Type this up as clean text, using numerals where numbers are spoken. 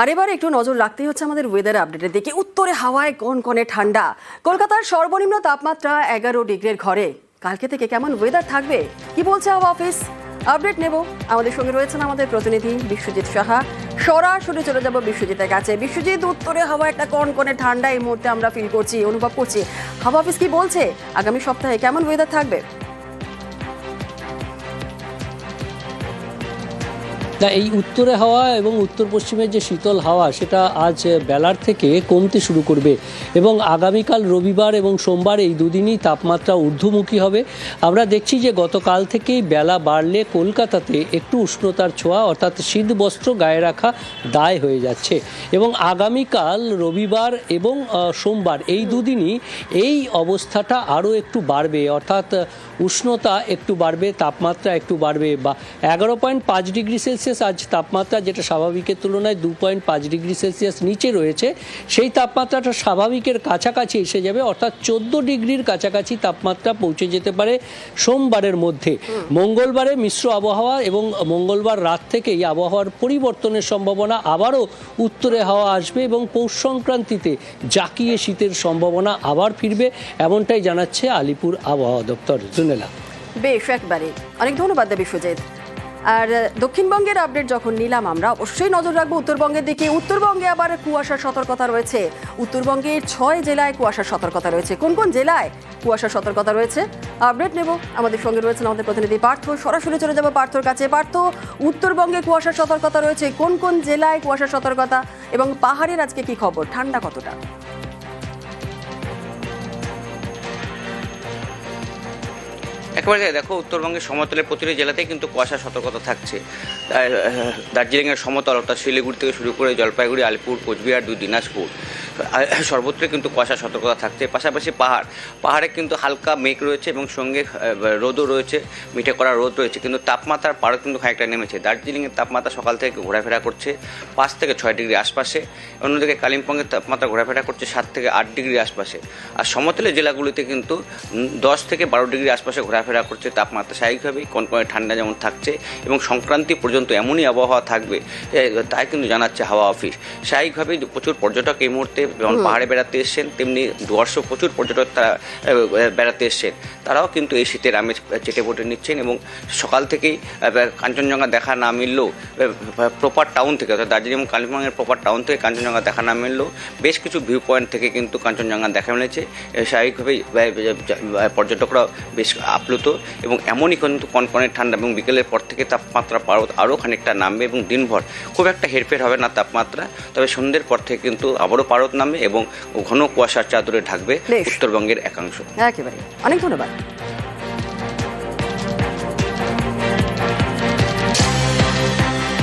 আর এবার একটু নজর রাখতেই হচ্ছে আমাদের ওয়েদার আপডেটের দিকে। উত্তরে হাওয়ায় কনকনে ঠান্ডা, কলকাতার সর্বনিম্ন তাপমাত্রা 11 ডিগ্রির ঘরে। কালকে থেকে কেমন ওয়েদার থাকবে, কি বলছে হাওয়া অফিস, আপডেট নেব। আমাদের সঙ্গে রয়েছেন আমাদের প্রতিনিধি বিশ্বজিৎ সাহা। সরাসরি চলে যাব বিশ্বজিতের কাছে। বিশ্বজিৎ, উত্তরে হাওয়া একটা কনকনে ঠান্ডা এই মুহূর্তে আমরা ফিল করছি, অনুভব করছি। হাওয়া অফিস কি বলছে, আগামী সপ্তাহে কেমন ওয়েদার থাকবে? না, এই উত্তরে হাওয়া এবং উত্তর পশ্চিমের যে শীতল হাওয়া সেটা আজ বেলার থেকে কমতে শুরু করবে এবং আগামীকাল রবিবার এবং সোমবার এই দুদিনই তাপমাত্রা ঊর্ধ্বমুখী হবে। আমরা দেখছি যে গতকাল থেকেই বেলা বাড়লে কলকাতাতে একটু উষ্ণতার ছোঁয়া অর্থাৎ শীত বস্ত্র গায়ে রাখা দায় হয়ে যাচ্ছে এবং আগামীকাল রবিবার এবং সোমবার এই দুদিনই এই অবস্থাটা আরও একটু বাড়বে, অর্থাৎ উষ্ণতা একটু বাড়বে, তাপমাত্রা একটু বাড়বে। বা 11.5 ডিগ্রি সেলসিয়াস আজ তাপমাত্রা, যেটা স্বাভাবিকের তুলনায় 2.5 ডিগ্রি সেলসিয়াস নিচে রয়েছে, সেই তাপমাত্রাটা স্বাভাবিকের কাছাকাছি এসে যাবে, অর্থাৎ 14 ডিগ্রির কাছাকাছি তাপমাত্রা পৌঁছে যেতে পারে সোমবারের মধ্যে। মঙ্গলবারে মিশ্র আবহাওয়া এবং মঙ্গলবার রাত থেকেই আবহাওয়ার পরিবর্তনের সম্ভাবনা, আবারও উত্তরে হাওয়া আসবে এবং পৌষ সংক্রান্তিতে জাকিয়ে শীতের সম্ভাবনা আবার ফিরবে, এমনটাই জানাচ্ছে আলিপুর আবহাওয়া দপ্তর। জুনেলা, বেশ, একবারে অনেক ধন্যবাদ বিশ্বজিৎ। আর দক্ষিণবঙ্গের আপডেট যখন নিলাম, আমরা অবশ্যই নজর রাখবো উত্তরবঙ্গের দিকে। উত্তরবঙ্গে আবার কুয়াশার সতর্কতা রয়েছে। উত্তরবঙ্গের 6 জেলায় কুয়াশার সতর্কতা রয়েছে। কোন কোন জেলায় কুয়াশার সতর্কতা রয়েছে আপডেট নেব। আমাদের সঙ্গে রয়েছেন আমাদের প্রতিনিধি পার্থ। সরাসরি চলে যাবো পার্থর কাছে। পার্থ, উত্তরবঙ্গে কুয়াশার সতর্কতা রয়েছে, কোন কোন জেলায় কুয়াশার সতর্কতা, এবং পাহাড়ের আজকে কি খবর, ঠান্ডা কতটা? একেবারে দেখো, উত্তরবঙ্গের সমতলের প্রতিটি জেলাতেই কিন্তু কুয়াশার সতর্কতা থাকছে। দার্জিলিংয়ের সমতল অর্থাৎ শিলিগুড়ি থেকে শুরু করে জলপাইগুড়ি, আলিপুর, কোচবিহার, দিনাজপুর সর্বত্রই কিন্তু কুয়াশার সতর্কতা থাকছে। পাশাপাশি পাহাড়ে কিন্তু হালকা মেঘ রয়েছে এবং সঙ্গে রোদও রয়েছে, মিঠে করা রোদ রয়েছে, কিন্তু তাপমাত্রার পারও কিন্তু খানিকটা নেমেছে। দার্জিলিংয়ের তাপমাত্রা সকাল থেকে ঘোরাফেরা করছে 5 থেকে 6 ডিগ্রি আশপাশে। অন্যদিকে কালিম্পংয়ের তাপমাত্রা ঘোরাফেরা করছে 7 থেকে 8 ডিগ্রি আশপাশে। আর সমতলের জেলাগুলিতে কিন্তু 10 থেকে 12 ডিগ্রি আশপাশে ঘোরাফেরা করছে। তাপমাত্রা স্বাভাবিকভাবেই কনকনে ঠান্ডা যেমন থাকছে এবং সংক্রান্তি পর্যন্ত এমনই আবহাওয়া থাকবে, তাই কিন্তু জানাচ্ছে হাওয়া অফিস। স্বাভাবিকভাবেই প্রচুর পর্যটক এই মুহূর্তে যেমন পাহাড়ে বেড়াতে এসছেন, তেমনি ডুয়ার্সও প্রচুর পর্যটক তারা বেড়াতে এসছেন। তারাও কিন্তু এই শীতের আমেজ চেটে পুটে নিচ্ছেন এবং সকাল থেকেই কাঞ্চনজঙ্ঘা দেখা না মিললেও প্রপার টাউন থেকে, অর্থাৎ দার্জিলিং এবং কালিম্পংয়ের প্রপার টাউন থেকে কাঞ্চনজঙ্ঘা দেখা না মিললেও বেশ কিছু ভিউ পয়েন্ট থেকে কিন্তু কাঞ্চনজঙ্ঘা দেখা মিলেছে। স্বাভাবিকভাবেই পর্যটকরা বেশ আপ্লুত এবং এমনই কিন্তু কনকনে ঠান্ডা এবং বিকেলের পর থেকে তাপমাত্রা আরও খানিকটা নামবে এবং দিনভর খুব একটা হেরফের হবে না তাপমাত্রা। তবে সন্ধ্যের পর থেকে কিন্তু আবারও পারদ নামবে এবং ঘন কুয়াশার চাদরে ঢাকবে উত্তরবঙ্গের একাংশ। একেবারে অনেক ধন্যবাদ।